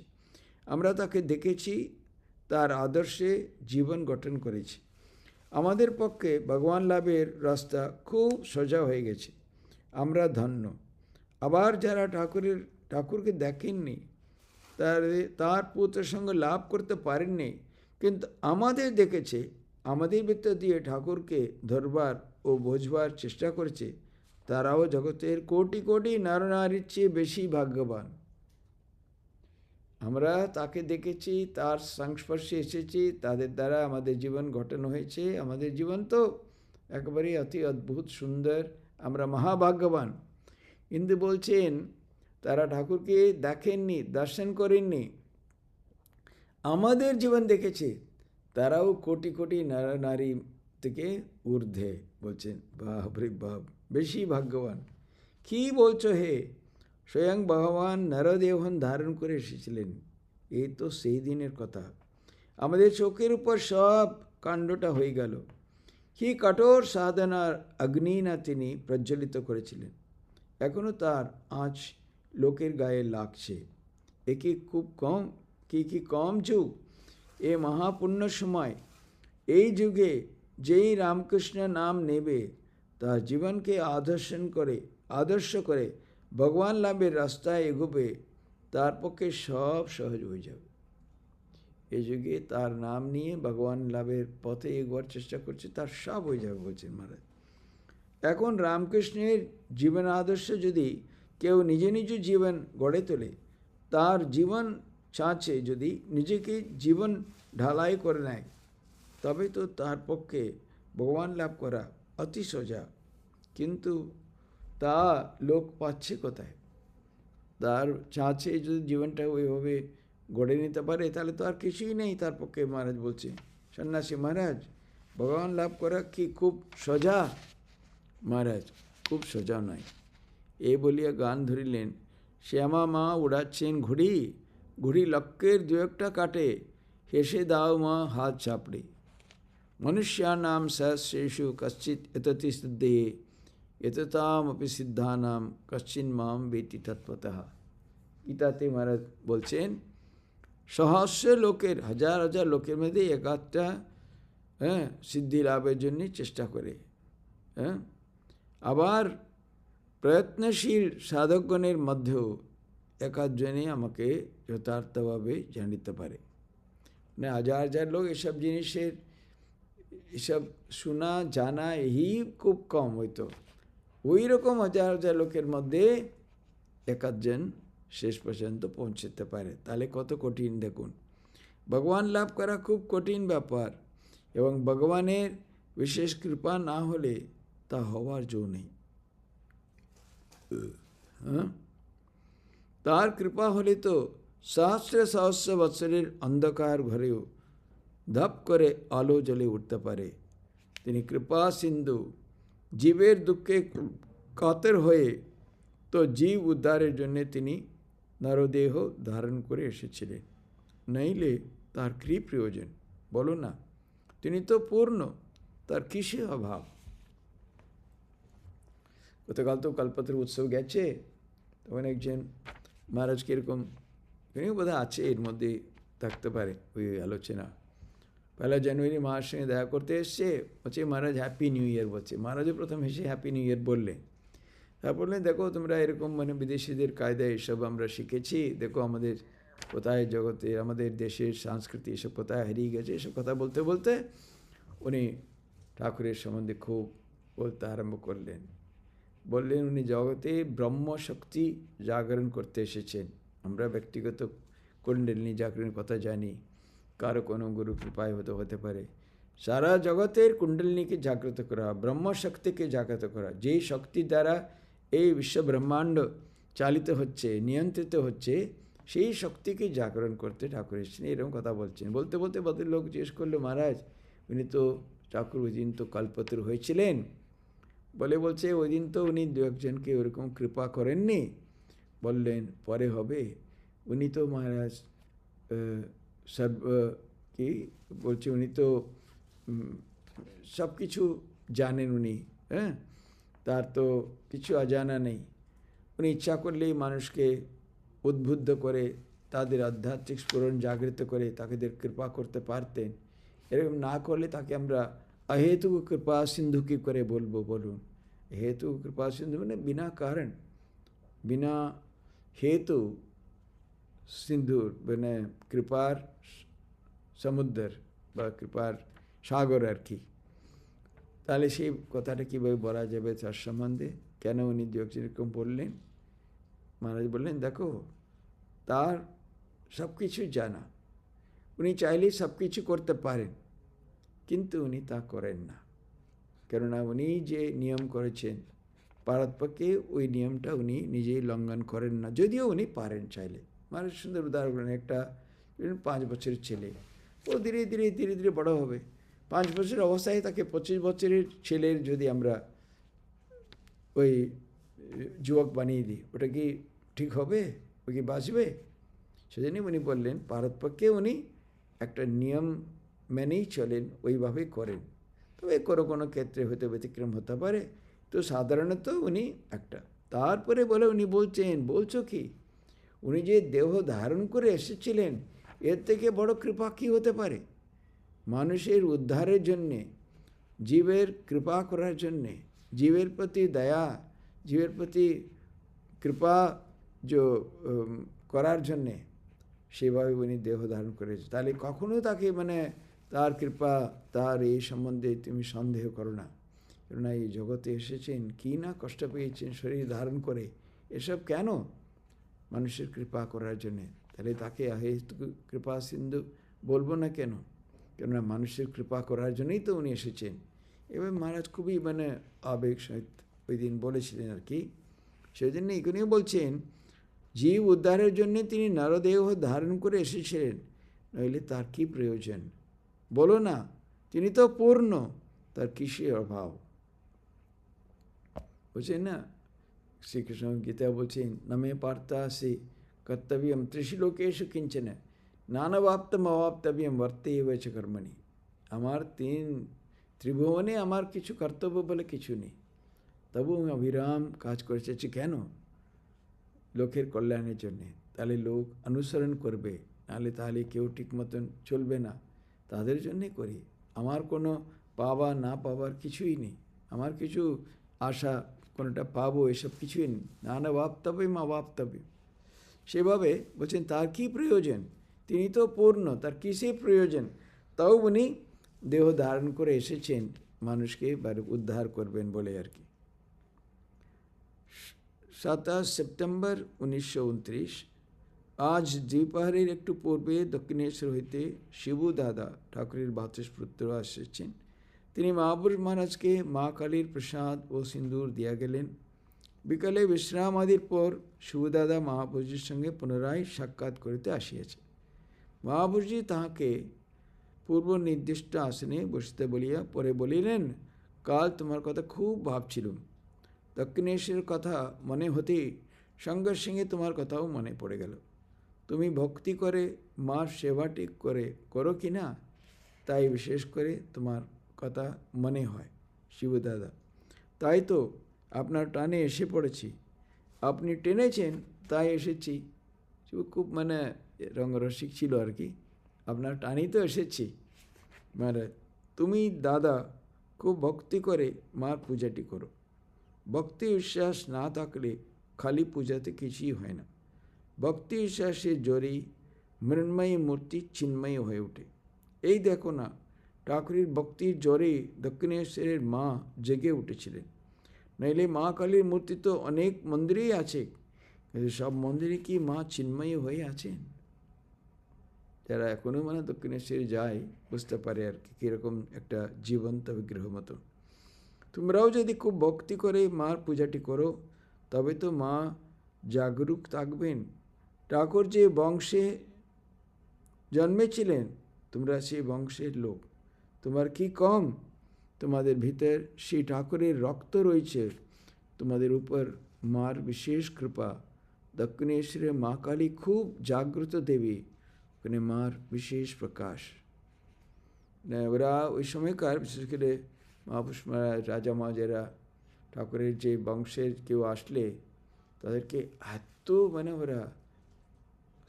আমরা তাকে দেখেছি, তার আদর্শে জীবন গঠন করেছি। আমাদের পক্ষে ভগবান লাভের রাস্তা খুব সোজা হয়ে গেছে। আমরা ধন্য। আবার যারা ঠাকুরকে দেখেননি, তার পুত্রের সঙ্গে লাভ করতে পারেননি, কিন্তু আমাদের দেখেছে, আমাদের ভিতর দিয়ে ঠাকুরকে ধরবার ও বোঝবার চেষ্টা করেছে, তারাও জগতের কোটি কোটি নরনারীর চেয়ে বেশি ভাগ্যবান। আমরা তাকে দেখেছি, তার সংস্পর্শে এসেছি, তাদের দ্বারা আমাদের জীবন গঠন হয়েছে। আমাদের জীবন তো একেবারে অতি অদ্ভুত সুন্দর, আমরা মহাভাগ্যবান। কিন্তু বলছেন তারা ঠাকুরকে দেখেননি, দর্শন করেননি, আমাদের জীবন দেখেছে, তারাও কোটি কোটি নরনারী থেকে ঊর্ধ্বে। বলছেন বাপরে বাপ, বেশি ভাগ্যবান। কি বলছো হে! স্বয়ং ভগবান নরদেহন ধারণ করে এসেছিলেন। এই তো সেই দিনের কথা। আমাদের চোখের উপর সব কাণ্ডটা হয়ে গেল। কি কঠোর সাধনার অগ্নি না তিনি প্রজ্বলিত করেছিলেন, এখনও তার আঁচ লোকের গায়ে লাগছে। এ কি খুব কম, কি কম যুগ! এ মহাপুণ্য সময়। এই যুগে যেই রামকৃষ্ণ নাম নেবে, তার জীবনকে আদর্শ করে ভগবান লাভের রাস্তায় এগোবে, তার পক্ষে সব সহজ হয়ে যাবে। এই যুগে তার নাম নিয়ে ভগবান লাভের পথে এগোয়ার চেষ্টা করছে, তার সব হয়ে যাবে বলছেন মহারাজ। এখন রামকৃষ্ণের জীবন আদর্শ যদি কেউ নিজ জীবন গড়ে তোলে, তার জীবন ছাঁচে যদি নিজেকে জীবন ঢালাই করে নেয়, তবে তো তার পক্ষে ভগবান লাভ করা অতি সোজা। কিন্তু তা লোক পাচ্ছে কোথায়? তার ছাঁচে যদি জীবনটা ওইভাবে গড়ে নিতে পারে, তাহলে তো আর কিছুই নেই তার পক্ষে। মহারাজ বলছে, সন্ন্যাসী মহারাজ, ভগবান লাভ করা কি খুব সোজা? মহারাজ, খুব সোজা নয়। এ বলিয়া গান ধরিলেন, শ্যামা মা উড়াচ্ছেন ঘুড়ি, ঘুড়ি লক্ষ্যের দু একটা কাটে, হেসে দাও মা হাত চাপড়ে। মনুষ্যানাম সহস্রেষু কশ্চিৎ এততি সিদ্ধে, এততামপি সিদ্ধানাম কশ্চিন মাম বেতি তৎপতঃ। গীতাতে মহারাজ বলছেন, সহস্র লোকের, হাজার হাজার লোকের মধ্যে এক আধটা সিদ্ধি লাভের জন্য চেষ্টা করে। আবার প্রয়ত্নশীল সাধকগণের মধ্যেও এক আধজনে আমাকে যথার্থভাবে জানিতে পারে। মানে হাজার হাজার লোক এসব জিনিসের, এসব শোনা জানা এই খুব কম হইতো। ওই রকম হাজার হাজার লোকের মধ্যে এক আধজন শেষ পর্যন্ত পৌঁছতে পারে। তাহলে কত কঠিন দেখুন। ভগবান লাভ করা খুব কঠিন ব্যাপার, এবং ভগবানের বিশেষ কৃপা না হলে তা হওয়ার জো নেই। তার কৃপা হলে তো সহস্র সহস্র বৎসরের অন্ধকার ঘরেও ধপ করে আলো জ্বলে উঠতে পারে। তিনি কৃপা সিন্ধু, জীবের দুঃখে কাতর হয়ে তো জীব উদ্ধারের জন্য তিনি নরদেহ ধারণ করে এসেছিলেন। নইলে তার কী প্রয়োজন বলো না? তিনি তো পূর্ণ, তার কিসে অভাব? গতকাল তো কল্পতরু উৎসব গেছে, তখন একজন মহারাজ কীরকম বোধহয় আছে, এর মধ্যে থাকতে পারে ওই আলোচনা। 1 জানুয়ারি মার সঙ্গে দেখা করতে এসছে, বলছে মহারাজ হ্যাপি নিউ ইয়ার বলছে। মহারাজও প্রথম হেসে হ্যাপি নিউ ইয়ার বললেন। তারপর বললেন, দেখো তোমরা এরকম বিদেশিদের কায়দায় এসব আমরা শিখেছি, দেখো আমাদের কোথায় জগতে, আমাদের দেশের সংস্কৃতি এসব কোথায় হারিয়ে গেছে। এসব কথা বলতে বলতে উনি ঠাকুরের সম্বন্ধে খুব বলতে আরম্ভ করলেন। বললেন উনি জগতে ব্রহ্মশক্তি জাগরণ করতে এসেছেন। আমরা ব্যক্তিগত কুণ্ডলিনী জাগরণের কথা জানি, কারো কোনো গুরু কৃপায় হতে পারে। সারা জগতের কুণ্ডলিনীকে জাগ্রত করা, ব্রহ্মশক্তিকে জাগ্রত করা, যেই শক্তি দ্বারা এই বিশ্ব ব্রহ্মাণ্ড চালিত হচ্ছে, নিয়ন্ত্রিত হচ্ছে, সেই শক্তিকে জাগরণ করতে ঠাকুর এসেছেন, এরকম কথা বলছেন। বলতে বলতে ভদ্রলোক জিজ্ঞেস করলো, মহারাজ উনি তো ঠাকুর ওই দিন তো কল্পতরু হয়েছিলেন, বলছে ওই দিন তো উনি দু একজনকে ওরকম কৃপা করেননি। বললেন পরে হবে, উনি তো মহারাজ সর্ব কি বলছে, উনি তো সব কিছু জানেন উনি, হ্যাঁ, তার তো কিছু অজানা নেই। উনি ইচ্ছা করলেই মানুষকে উদ্বুদ্ধ করে তাদের আধ্যাত্মিক স্ফুরণ জাগৃত করে তাদের কৃপা করতে পারতেন। এরকম না করলে তাকে আমরা অহেতুক কৃপা সিন্ধু কী করে বলবো বলুন? হেতু কৃপা সিন্ধু মানে বিনা কারণ, বিনা হেতু সিন্ধুর মানে কৃপার সমুদ্র বা কৃপার সাগর আর কি। তাহলে সেই কথাটা কীভাবে বলা যাবে তার সম্বন্ধে? কেন উনি দু একজন এরকম বললেন? মহারাজ বললেন, দেখো তার সব কিছু জানা, উনি চাইলেই সব কিছু করতে পারেন, কিন্তু উনি তা করেন না। কেননা উনি যে নিয়ম করেছেন পারতপক্ষে ওই নিয়মটা উনি নিজেই লঙ্ঘন করেন না, যদিও উনি পারেন চাইলে। মানুষ সুন্দর উদাহরণ, একটা 5 বছরের ছেলে, ও ধীরে ধীরে ধীরে ধীরে বড় হবে। 5 বছরের অবস্থায় তাকে 25 বছরের ছেলের যদি আমরা ওই যুবক বানিয়ে দিই, ওটা কি ঠিক হবে? ও কি বাঁচবে? সেজন্যই উনি বললেন পারতপক্ষে উনি একটা নিয়ম মেনেই চলেন, ওইভাবেই করেন। তবে কোনো ক্ষেত্রে হয়তো ব্যতিক্রম হতে পারে, তো সাধারণত উনি একটা। তারপরে বলে উনি বলছো কি, উনি যে দেহ ধারণ করে এসেছিলেন, এর থেকে বড় কৃপা কী হতে পারে? মানুষের উদ্ধারের জন্যে, জীবের কৃপা করার জন্যে, জীবের প্রতি দয়া, জীবের প্রতি কৃপা করার জন্যে সেভাবে উনি দেহ ধারণ করেছে। তাহলে কখনো তাকে মানে তার কৃপা, তার এই সম্বন্ধে তুমি সন্দেহ করো না। কেননা এই জগতে এসেছেন, কী না কষ্ট পেয়েছেন শরীর ধারণ করে, এসব কেন? মানুষের কৃপা করার জন্যে। তাহলে তাকে অহেতুক কৃপা সিন্ধু বলবো না কেন? কেননা মানুষের কৃপা করার জন্যই তো উনি এসেছেন। এবার মহারাজ খুবই মানে আবেগ সহিত ওই দিন বলেছিলেন আর কি। সেই জন্য এখানেও বলছেন, জীব উদ্ধারের জন্য তিনি নরদেহ ধারণ করে এসেছিলেন, নইলে তার কি প্রয়োজন? বলো না, তিনি তো পূর্ণ, তার কিসের অভাব? বলছেন না, শ্রীকৃষ্ণ গীতা বলছেন, নমে পার্থাসি কর্তব্যম ত্রিশলোকেশু কিঞ্চন নানাবাপ্তম অবাপ্তব্যম বর্তেব চ কর্মণি। আমার ত্রিভুবনে আমার কিছু কর্তব্য বলে কিছু নেই, তবু আমি অবিরাম কাজ করে চলেছি। কেন? লোকের কল্যাণের জন্যে। তাহলে লোক অনুসরণ করবে, তাহলে কেউ ঠিক মতন চলবে না, তাদের জন্যে করি। আমার কোনো পাওয়া না পাওয়ার কিছুই নেই, আমার কিছু আশা কোনোটা পাবো এসব কিছুই নেই। নানা ভাবতব্য মা ভাবতব্য। সেভাবে বলছেন তার কি প্রয়োজন? তিনি তো পূর্ণ, তার কিসের প্রয়োজন? তাও উনি দেহ ধারণ করে এসেছেন মানুষকে উদ্ধার করবেন বলে আর কি। 27 সেপ্টেম্বর 1929, আজ দ্বিপাহারের একটু পূর্বে দক্ষিণেশ্বর হইতে শিবু দাদা ঠাকুরের ভাতৃপুত্র এসেছেন। তিনি মহাপুরুষ মহারাজকে মা কালীর প্রসাদ ও সিন্দুর দিয়া গেলেন। বিকালে বিশ্রাম আদির পর শিবুদাদা মহাপুরুষের সঙ্গে পুনরায় সাক্ষাৎ করিতে আসিয়াছে। মহাপুরুষজি তাহাকে পূর্ব নির্দিষ্ট আসনে বসিতে বলিয়া পরে বলিলেন, কাল তোমার কথা খুব ভাবছিলুম। দক্ষিণেশ্বরের কথা মনে হতেই সঙ্গে সঙ্গে তোমার কথাও মনে পড়ে গেল। তুমি ভক্তি করে মার সেবাটি করো কি না, তাই বিশেষ করে তোমার কথা মনে হয় শিবদাদা। তাই তো আপনার টানে এসে পড়েছি। আপনি টেনেছেন তাই এসেছি। খুব মানে রঙ্গরসিক ছিল আর কি। আপনার টানেই তো এসেছি। মানে তুমি দাদা খুব ভক্তি করে মার পূজাটি করো। ভক্তি বিশ্বাস না থাকলে খালি পূজাতে কিছুই হয় না। ভক্তি বিশ্বাসের জোরেই মৃন্ময়ী মূর্তি চিন্ময়ী হয়ে ওঠে। এই দেখো না, ঠাকুরের ভক্তির জোরেই দক্ষিণেশ্বরের মা জেগে উঠেছিলেন। নইলে মা কালীর মূর্তি তো অনেক মন্দিরেই আছে, কিন্তু সব মন্দিরে কি মা চিন্ময়ী হয়ে আছেন? যারা এখনও মানে দক্ষিণেশ্বরে যায় বুঝতে পারে আর কি, কীরকম একটা জীবন্ত বিগ্রহ মতো। তোমরাও যদি খুব ভক্তি করে মার পূজাটি করো, তবে তো মা জাগরুক থাকবেন। ঠাকুর যে বংশে জন্মেছিলেন, তোমরা সেই বংশের লোক, তোমার কি কম? তোমাদের ভিতর সেই ঠাকুরের রক্ত রয়েছে, তোমাদের উপর মার বিশেষ কৃপা। দক্ষিণেশ্বরে মা কালী খুব জাগ্রত দেবী, ওখানে মার বিশেষ প্রকাশ। ওরা ওই সময়কার বিশেষ করে মহাপুষ্পরা রাজা মহারাজারা ঠাকুরের যে বংশের কেউ আসলে তাদেরকে এত ওরা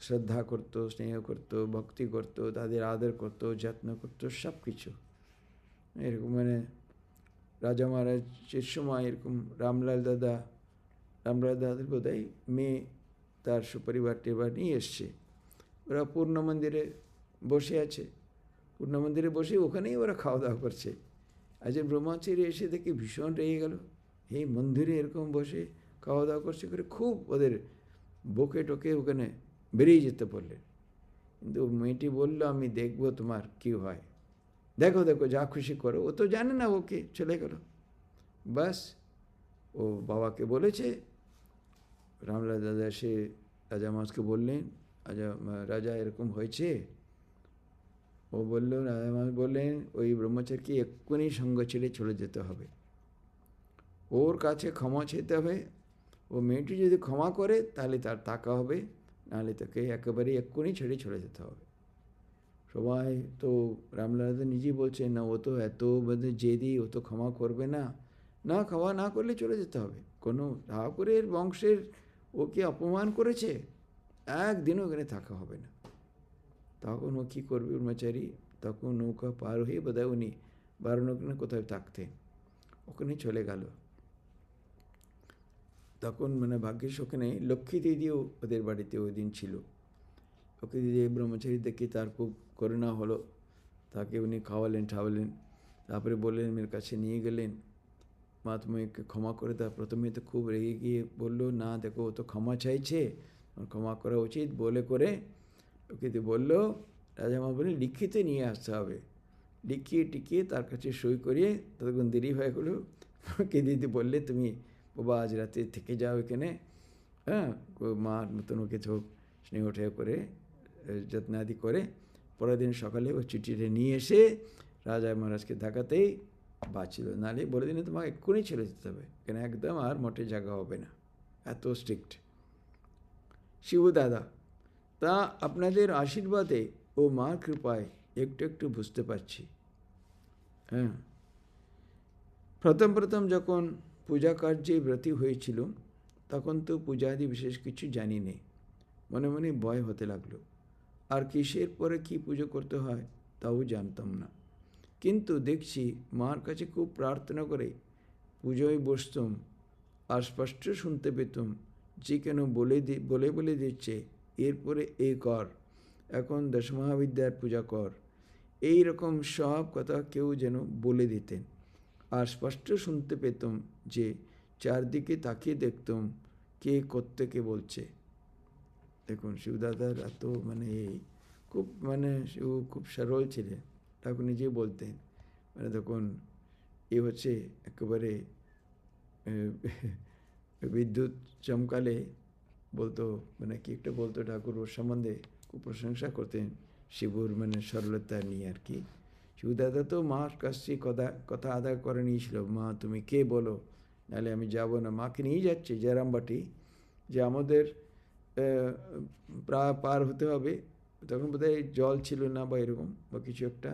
শ্রদ্ধা করতো, স্নেহ করতো, ভক্তি করতো, তাদের আদর করতো, যত্ন করতো, সব কিছু এরকম। রাজা মহারাজের সময় এরকম রামলাল দাদার বোধহয় মেয়ে তার সুপরিবার টেবার নিয়ে এসছে। ওরা পূর্ণ মন্দিরে বসে আছে, পূর্ণ মন্দিরে বসে ওখানেই ওরা খাওয়া দাওয়া করছে। একজন ব্রহ্মচারী এসে দেখে ভীষণ রেগে গেল, এই মন্দিরে এরকম বসে খাওয়া দাওয়া করছে করে খুব ওদের বকে টকে ওখানে বেরিয়ে যেতে বললেন। কিন্তু মেয়েটি বলল, আমি দেখবো তোমার কি হয়, দেখো দেখো যা খুশি করো। ও তো জানে না, ওকে চলে গেল। বাস ও বাবাকে বলেছে, রামলাল দাদা সে রাজা মহারাজকে বললেন, রাজা এরকম হয়েছে। ও বলল, রাজা মহারাজ বললেন ওই ব্রহ্মচারীকে এক্ষুনি সঙ্গ ছেড়ে চলে যেতে হবে, ওর কাছে ক্ষমা চেতে হবে। ও মেয়েটি যদি ক্ষমা করে তাহলে তার টাকা হবে, নাহলে তাকে একেবারে এক্ষুনি ছেড়ে চলে যেতে হবে। সবাই তো রামলাল দাদা নিজেই বলছেন, না ও তো এত জেদি, ও তো ক্ষমা করবে না, না ক্ষমা না করলে চলে যেতে হবে। কোনো ঠাকুরের বংশের ওকে অপমান করেছে, একদিনও ওখানে থাকা হবে না। তখন ও কী করবে ব্রহ্মচারী? তখন নৌকা পার হয়ে বোধহয় উনি বারাণসী কোথায় থাকতেন, ওখানে চলে গেল। তখন ভাগ্যিস ওখানে লক্ষ্মী দিদিও ওদের বাড়িতে ওই দিন ছিল। লক্ষ্মী দিদি ব্রহ্মচারী দেখে তার খুব করুণা হলো, তাকে উনি খাওয়ালেন ঠাওয়ালেন, তারপরে বললেন মেয়ের কাছে নিয়ে গেলেন, মা তুমি ক্ষমা করে দাও। প্রথমে তো খুব রেগে গিয়ে বললো, না দেখো ও তো ক্ষমা চাইছে, ক্ষমা করা উচিত বলে করে লক্ষ্মীদি বললো। রাজামা বলে লিখিতে নিয়ে আসতে হবে, লিখিয়ে টিকিয়ে তার কাছে সই করিয়ে। ততক্ষণ দেরি হয়ে গেলো। লক্ষ্মী দিদি বললে, তুমি বাবা আজ রাতে থেকে যাও এখানে, হ্যাঁ, মার মতন ওকে চোখ স্নেহ ঠেহ করে যত্নাদি করে। পরের দিন সকালে ও চিঠিটা নিয়ে এসে রাজা মহারাজকে দেখাতেই বাঁচল, নাহলে বলে দিনে তোমাকে এক্ষুনি ছেড়ে যেতে হবে, কেন একদম আর মোটে জায়গা হবে না, এত স্ট্রিক্ট। শিবু দাদা, তা আপনাদের আশীর্বাদে ও মার কৃপায় একটু একটু বুঝতে পারছি। হ্যাঁ, প্রথম যখন পূজা কার্যে ব্রতী হয়েছিল তখন তো পূজাদি বিশেষ কিছু জানি নে, মনে মনে ভয় হতে লাগলো। আর কিসের পরে কি পুজো করতে হয় তাও জানতাম না। কিন্তু দেখছি মার কাছে খুব প্রার্থনা করে পুজোয় বসতুম, আর স্পষ্ট শুনতে পেতুম যে কেন বলে দিচ্ছে এরপরে এ কর, এখন দশমহাবিদ্যার পূজা কর, এই রকম সব কথা কেউ যেন বলে দিতেন। আর স্পষ্ট শুনতে পেতাম যে চারদিকে তাকিয়ে দেখতাম কে কোত্থেকে বলছে। দেখুন শিবদাদার এত খুব শিব খুব সরল ছিলেন, ঠাকুর নিজে বলতেন। তখন এ হচ্ছে একেবারে বিদ্যুৎ চমকালে বলতো, কি একটা বলতো ঠাকুর, ওর সম্বন্ধে খুব প্রশংসা করতেন শিবুর সরলতা নিয়ে আর কি। শিবদাদা তো মার কাছে কথা আদায় করে নিয়েছিল, মা তুমি কে বলো, নাহলে আমি যাব না। মাকে নিয়ে যাচ্ছে জয়রামবাটি, যে আমাদের পার হতে হবে। তখন বোধহয় জল ছিল না বা এরকম বা কিছু একটা।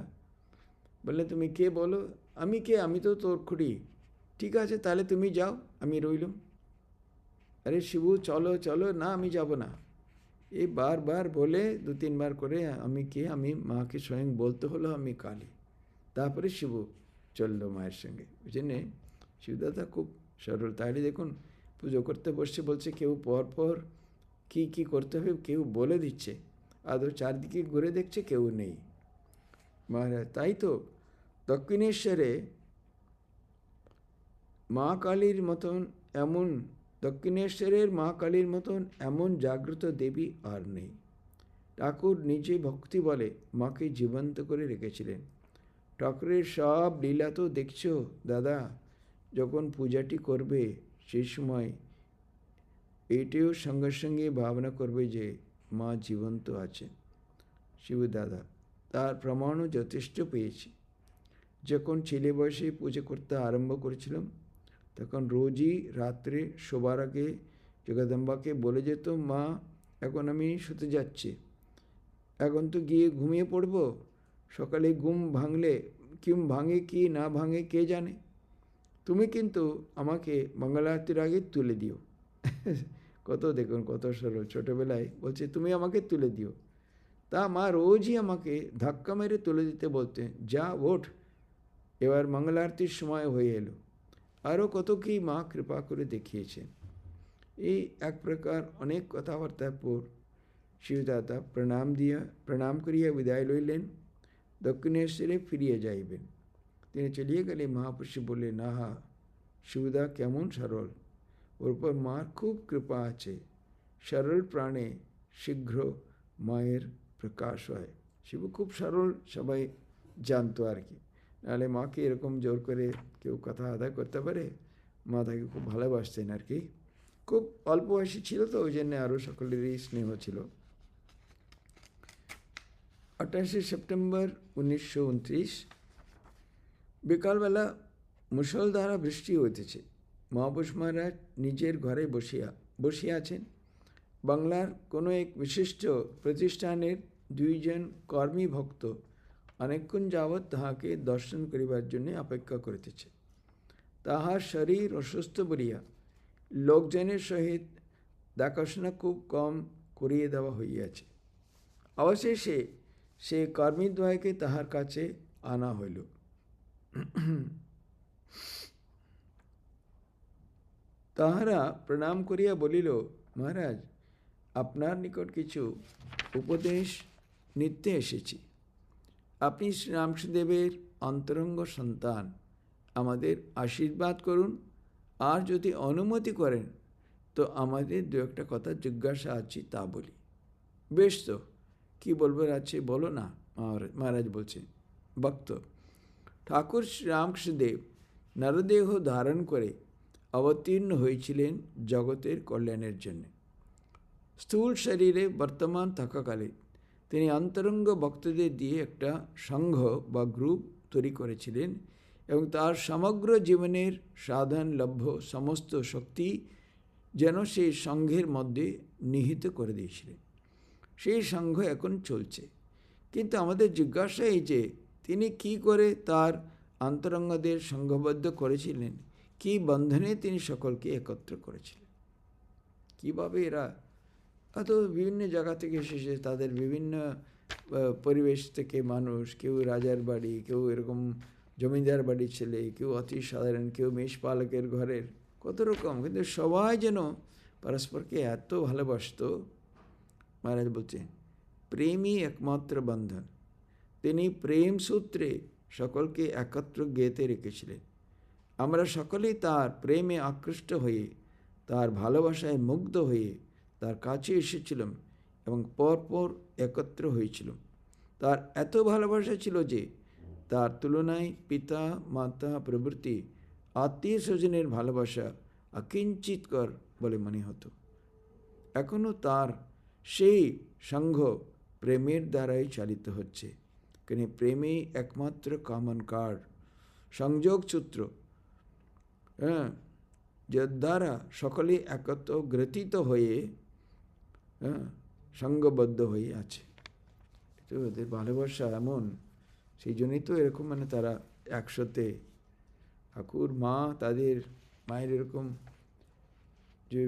বললে তুমি কে বলো, আমি কে, আমি তো তোর খুঁড়ি। ঠিক আছে তাহলে তুমি যাও, আমি রইলাম। আরে শিবু চলো চলো, না আমি যাব না। এই বারবার বলে 2-3 বার করে আমি কে, আমি মাকে স্বয়ং বলতে হলো আমি কালী। তারপরে শিবু চললো মায়ের সঙ্গে। ওই জন্যে শিবদাদা খুব সরল। তাহলে দেখুন পুজো করতে বসছে, বলছে কেউ পর কি করতে হবে কেউ বলে দিচ্ছে, আদৌ চারদিকে ঘুরে দেখছে কেউ নেই। মহারাজ তাই তো দক্ষিণেশ্বরে মা কালীর মতন দক্ষিণেশ্বরের মা কালীর মতন এমন জাগ্রত দেবী আর নেই। ঠাকুর নিজে ভক্তি বলে মাকে জীবন্ত করে রেখেছিলেন। ঠাকুরের সব লীলা তো দেখছো দাদা, যখন পূজাটি করবে সেই সময় এইটিও সঙ্গে সঙ্গে ভাবনা করবে যে মা জীবন্ত আছে। শিবু দাদা, তার প্রমাণও যথেষ্ট পেয়েছি। যখন ছেলে বয়সে পুজো করতে আরম্ভ করেছিলাম, তখন রোজই রাত্রে শোবার আগে জগদম্বাকে বলে যেত, মা এখন আমি শুতে যাচ্ছি, এখন তো গিয়ে ঘুমিয়ে পড়ব, সকালে ঘুম ভাঙে কি না ভাঙে কে জানে, তুমি কিন্তু আমাকে মঙ্গলারতির আগে তুলে দিও। কত দেখুন, কত সরল, ছোটোবেলায় বলছে তুমি আমাকে তুলে দিও। তা মা রোজই আমাকে ধাক্কা মেরে তুলে দিতে বলতেন, যা ওঠ, এবার মঙ্গলারতির সময় হয়ে এলো। আরও কত কি মা কৃপা করে দেখিয়েছেন। এই এক প্রকার অনেক কথাবার্তার পর শিবদাদা প্রণাম করিয়া বিদায় লইলেন, দক্ষিণেশ্বরে ফিরিয়া যাইবেন। তিনি চলিয়ে গেলে মহাপুরুষ বললেন, আহা, শিবদা কেমন সরল, ওর উপর মার খুব কৃপা আছে, সরল প্রাণে শীঘ্র মায়ের প্রকাশ হয়। শিবু খুব সরল, সবাই জানতো আর কি, নাহলে মাকে এরকম জোর করে কেউ কথা আদায় করতে পারে? মা তাকে খুব ভালোবাসতেন আর কি, খুব অল্প বয়সী ছিল তো, ওই জন্যে আরও সকলেরই স্নেহ ছিল। 28 সেপ্টেম্বর 1929 বিকালবেলা মুষলধারা বৃষ্টি হইতেছে। মহাপুরুষ মহারাজ নিজের ঘরে বসিয়া আছেন। বাংলার কোনো এক বিশিষ্ট প্রতিষ্ঠানের 2 জন কর্মী ভক্ত অনেকক্ষণ যাবৎ তাহাকে দর্শন করিবার জন্য অপেক্ষা করিতেছে। তাহার শরীর অসুস্থ বলিয়া লোকজনের সহিত দেখাশোনা খুব কম করিয়ে দেওয়া হইয়াছে। অবশেষে সে কর্মীদ্বয়কে তাহার কাছে আনা হইল। তাহারা প্রণাম করিয়া বলিল, মহারাজ, আপনার নিকট কিছু উপদেশ নিতে এসেছি। আপনি শ্রীরামকৃষ্ণদেবের অন্তরঙ্গ সন্তান, আমাদের আশীর্বাদ করুন, আর যদি অনুমতি করেন তো আমাদের 2-একটা কথা জিজ্ঞাসা আছে, তা বলি। বেশ তো, কী বলবার আছে বলো না। মহারাজ বলছেন, ভক্ত, ঠাকুর শ্রীরামকৃষ্ণদেব নরদেহ ধারণ করে অবতীর্ণ হয়েছিলেন জগতের কল্যাণের জন্য। স্থূল শরীরে বর্তমান থাকাকালে তিনি অন্তরঙ্গ ভক্তদের দিয়ে একটা সংঘ বা গ্রুপ তৈরি করেছিলেন এবং তার সমগ্র জীবনের সাধন লভ্য সমস্ত শক্তি যেন সেই সংঘের মধ্যে নিহিত করে দিয়েছিলেন। সেই সংঘ এখন চলছে, কিন্তু আমাদের জিজ্ঞাসা এই যে তিনি কি করে তার অন্তরঙ্গদের সংঘবদ্ধ করেছিলেন, কি বন্ধনে তিনি সকলকে একত্র করেছিলেন, কিভাবে এরা এত বিভিন্ন জায়গা থেকে এসেছে, তাদের বিভিন্ন পরিবেশ থেকে মানুষ, কেউ রাজার বাড়ি, কেউ এরকম জমিদার বাড়ির ছেলে, কেউ অতি সাধারণ, কেউ মেষপালকের ঘরের, কত রকম, কিন্তু সবাই যেন পরস্পরকে এত ভালোবাসত। মহারাজ বলছেন, প্রেমই একমাত্র বন্ধন। তিনি প্রেম সূত্রে সকলকে একত্র গেঁথে রেখেছিলেন। আমরা সকলেই তার প্রেমে আকৃষ্ট হয়ে, তার ভালোবাসায় মুগ্ধ হয়ে তার কাছে এসেছিলাম এবং পরপর একত্র হয়েছিলাম। তার এত ভালোবাসা ছিল যে তার তুলনায় পিতা মাতা প্রভৃতি আত্মীয় স্বজনের ভালোবাসা অকিঞ্চিতকর বলে মনে হতো। এখনও তার সেই সংঘ প্রেমের দ্বারাই চালিত হচ্ছে, কারণ প্রেমেই একমাত্র কমন কার্ড, সংযোগ সূত্র, যার দ্বারা সকলে একত্র গ্রথিত হয়ে সঙ্গবদ্ধ হয়ে আছে। তো ওদের ভালোবাসা এমন, সেই জন্যই তো এরকম, মানে তারা একসাথে, ঠাকুর মা তাদের মায়ের এরকম যে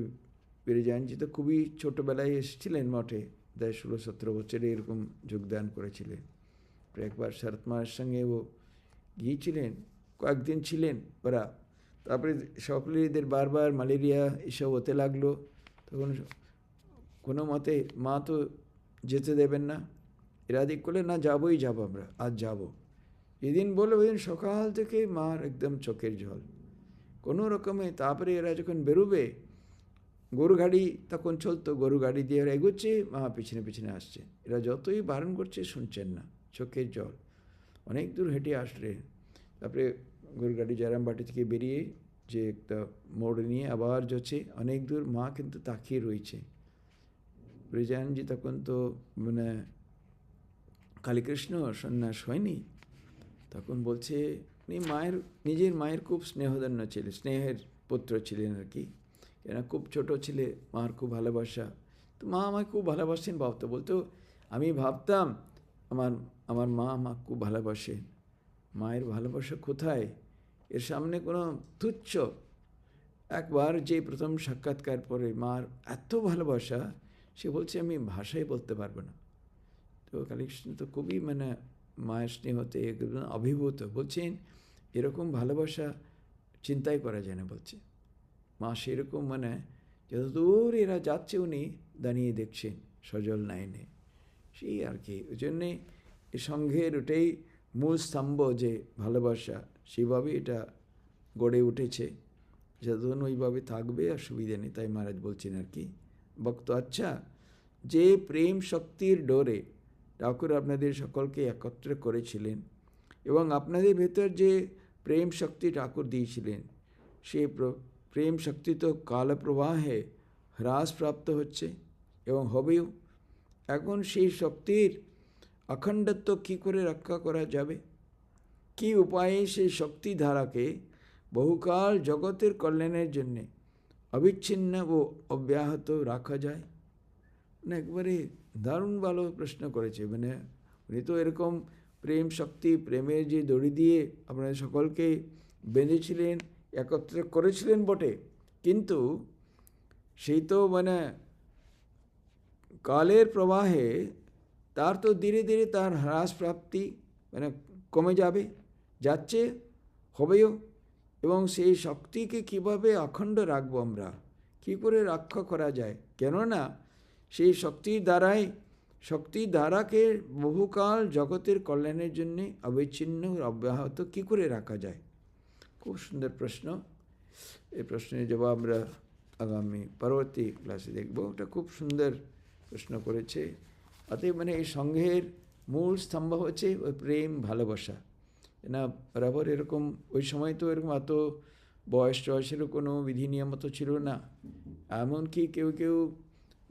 বিরজানজি তো খুবই ছোটোবেলায় এসেছিলেন মঠে, 16-17 বছরে এরকম যোগদান করেছিলেন। একবার শরৎ মায়ের সঙ্গে ও গিয়েছিলেন, কয়েকদিন ছিলেন ওরা, তারপরে সকলে এদের বারবার ম্যালেরিয়া এসব হতে লাগলো। তখন কোনো মতে মা তো যেতে দেবেন না, এরা দিক করলে না, যাবোই যাবো, আমরা আজ যাবো। যেদিন বললো ওই দিন সকাল থেকে মার একদম চোখের জল কোনো রকমে। তারপরে এরা যখন বেরোবে, গরু গাড়ি তখন চলতো, গরু গাড়ি দিয়ে এরা এগোচ্ছে, মা পিছনে পিছনে আসছে, এরা যতই বারণ করছে শুনছেন না, চোখের জল। অনেক দূর হেঁটে আসলে তারপরে গরু গাড়ি জয়রামবাটি থেকে বেরিয়ে যে একটা মোড় নিয়ে আবার যাচ্ছে অনেক দূর, মা কিন্তু তাকিয়ে রয়েছে। ব্রিজানজি তখন তো মানে কালীকৃষ্ণ সন্ন্যাস হয়নি, তখন বলছে উনি নিজের মায়ের খুব স্নেহধন্য ছিলেন, স্নেহের পুত্র ছিলেন আর কি, কেন খুব ছোট ছিলে, মার খুব ভালোবাসা। তো মা আমায় খুব ভালোবাসেন ভাবতো, বলতো আমি ভাবতাম আমার আমার মা আমাকে খুব ভালোবাসেন। মায়ের ভালোবাসা কোথায়, এর সামনে কোনো তুচ্ছ। একবার যে প্রথম সাক্ষাৎকার পরে মার এত ভালোবাসা, সে বলছে আমি ভাষায় বলতে পারবো না। তো কালীকৃষ্ণ তো খুবই মানে মায়ের স্নেহতে একদম অভিভূত, বলছেন এরকম ভালোবাসা চিন্তাই করা যায় না। বলছে মা সেরকম মানে যতদূর এরা যাচ্ছে উনি দাঁড়িয়ে দেখছেন সজল নয়নে, সেই আর কি। ওই জন্যে এ সঙ্ঘের ওটাই মূল স্তম্ভ, যে ভালোবাসা, সেভাবে এটা গড়ে উঠেছে। যতদিন ওইভাবে থাকবে আর সুবিধা নেই। তাই মহারাজ বলছেন আর কি, ভক্ত আচ্ছা, যে প্রেম শক্তির ডোরে ঠাকুর আপনাদের সকলকে একত্র করেছিলেন এবং আপনাদের ভেতর যে প্রেম শক্তি ঠাকুর দিয়েছিলেন, সেই প্রেম শক্তি তো কালপ্রবাহে হ্রাসপ্রাপ্ত হচ্ছে এবং হবেও। এখন সেই শক্তির অখণ্ডত্ব কী করে রক্ষা করা যাবে? কী উপায়ে সেই শক্তিধারাকে বহুকাল জগতের কল্যাণের জন্যে অবিচ্ছিন্ন ও অব্যাহত রাখা যায়? মানে একবারে দারুণ ভালো প্রশ্ন করেছে। মানে উনি তো এরকম প্রেম শক্তি, প্রেমের যে দড়ি দিয়ে আপনাদের সকলকে বেঁধেছিলেন, একত্র করেছিলেন বটে, কিন্তু সেই তো মানে কালের প্রবাহে তার তো ধীরে ধীরে তার হ্রাস প্রাপ্তি মানে কমে যাচ্ছে, হবেও। এবং সেই শক্তিকে কিভাবে অখণ্ড রাখবো আমরা, কী করে রক্ষা করা যায়? কেননা সেই শক্তির ধারাকে বহুকাল জগতের কল্যাণের জন্যে অবিচ্ছিন্ন অব্যাহত কী করে রাখা যায়? খুব সুন্দর প্রশ্ন। এই প্রশ্নের জবাব আমরা আগামী পরবর্তী ক্লাসে দেখব। ওটা খুব সুন্দর প্রশ্ন করেছে। অতএব মানে এই সঙ্ঘের মূল স্তম্ভ হচ্ছে ওই প্রেম, ভালোবাসা। না বরাবর এরকম ওই সময় তো এরকম এত বয়সেরও কোনো বিধি নিয়ম তো ছিল না। এমনকি কেউ কেউ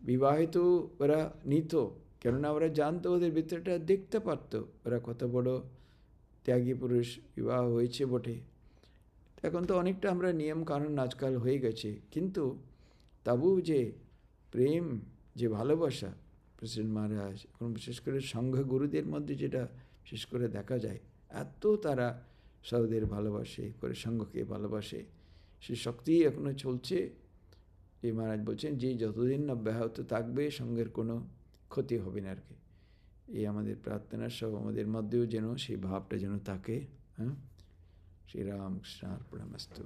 বিবাহিত ওরা নিত, কেননা ওরা জানতো, ওদের ভিতরটা দেখতে পারতো ওরা কত বড় ত্যাগী পুরুষ, বিবাহ হয়েছে বটে। এখন তো অনেকটা আমরা নিয়ম কানুন আজকাল হয়ে গেছে, কিন্তু তবু যে প্রেম, যে ভালোবাসা প্রেসিডেন্ট মহারাজ এখন বিশেষ করে সংঘ গুরুদের মধ্যে যেটা বিশেষ করে দেখা যায়, এত তারা সৌদের ভালোবাসে করে, সংঘকে ভালোবাসে, সে শক্তি এখনও চলছে। এই মহারাজ বলছেন যে যতদিন না ব্যাহত থাকবে সংঘের কোনো ক্ষতি হবে না আর কি। এই আমাদের প্রার্থনা সব আমাদের মধ্যেও যেন সেই ভাবটা যেন থাকে। হ্যাঁ, শ্রীরামকৃষ্ণার্পণমস্তু।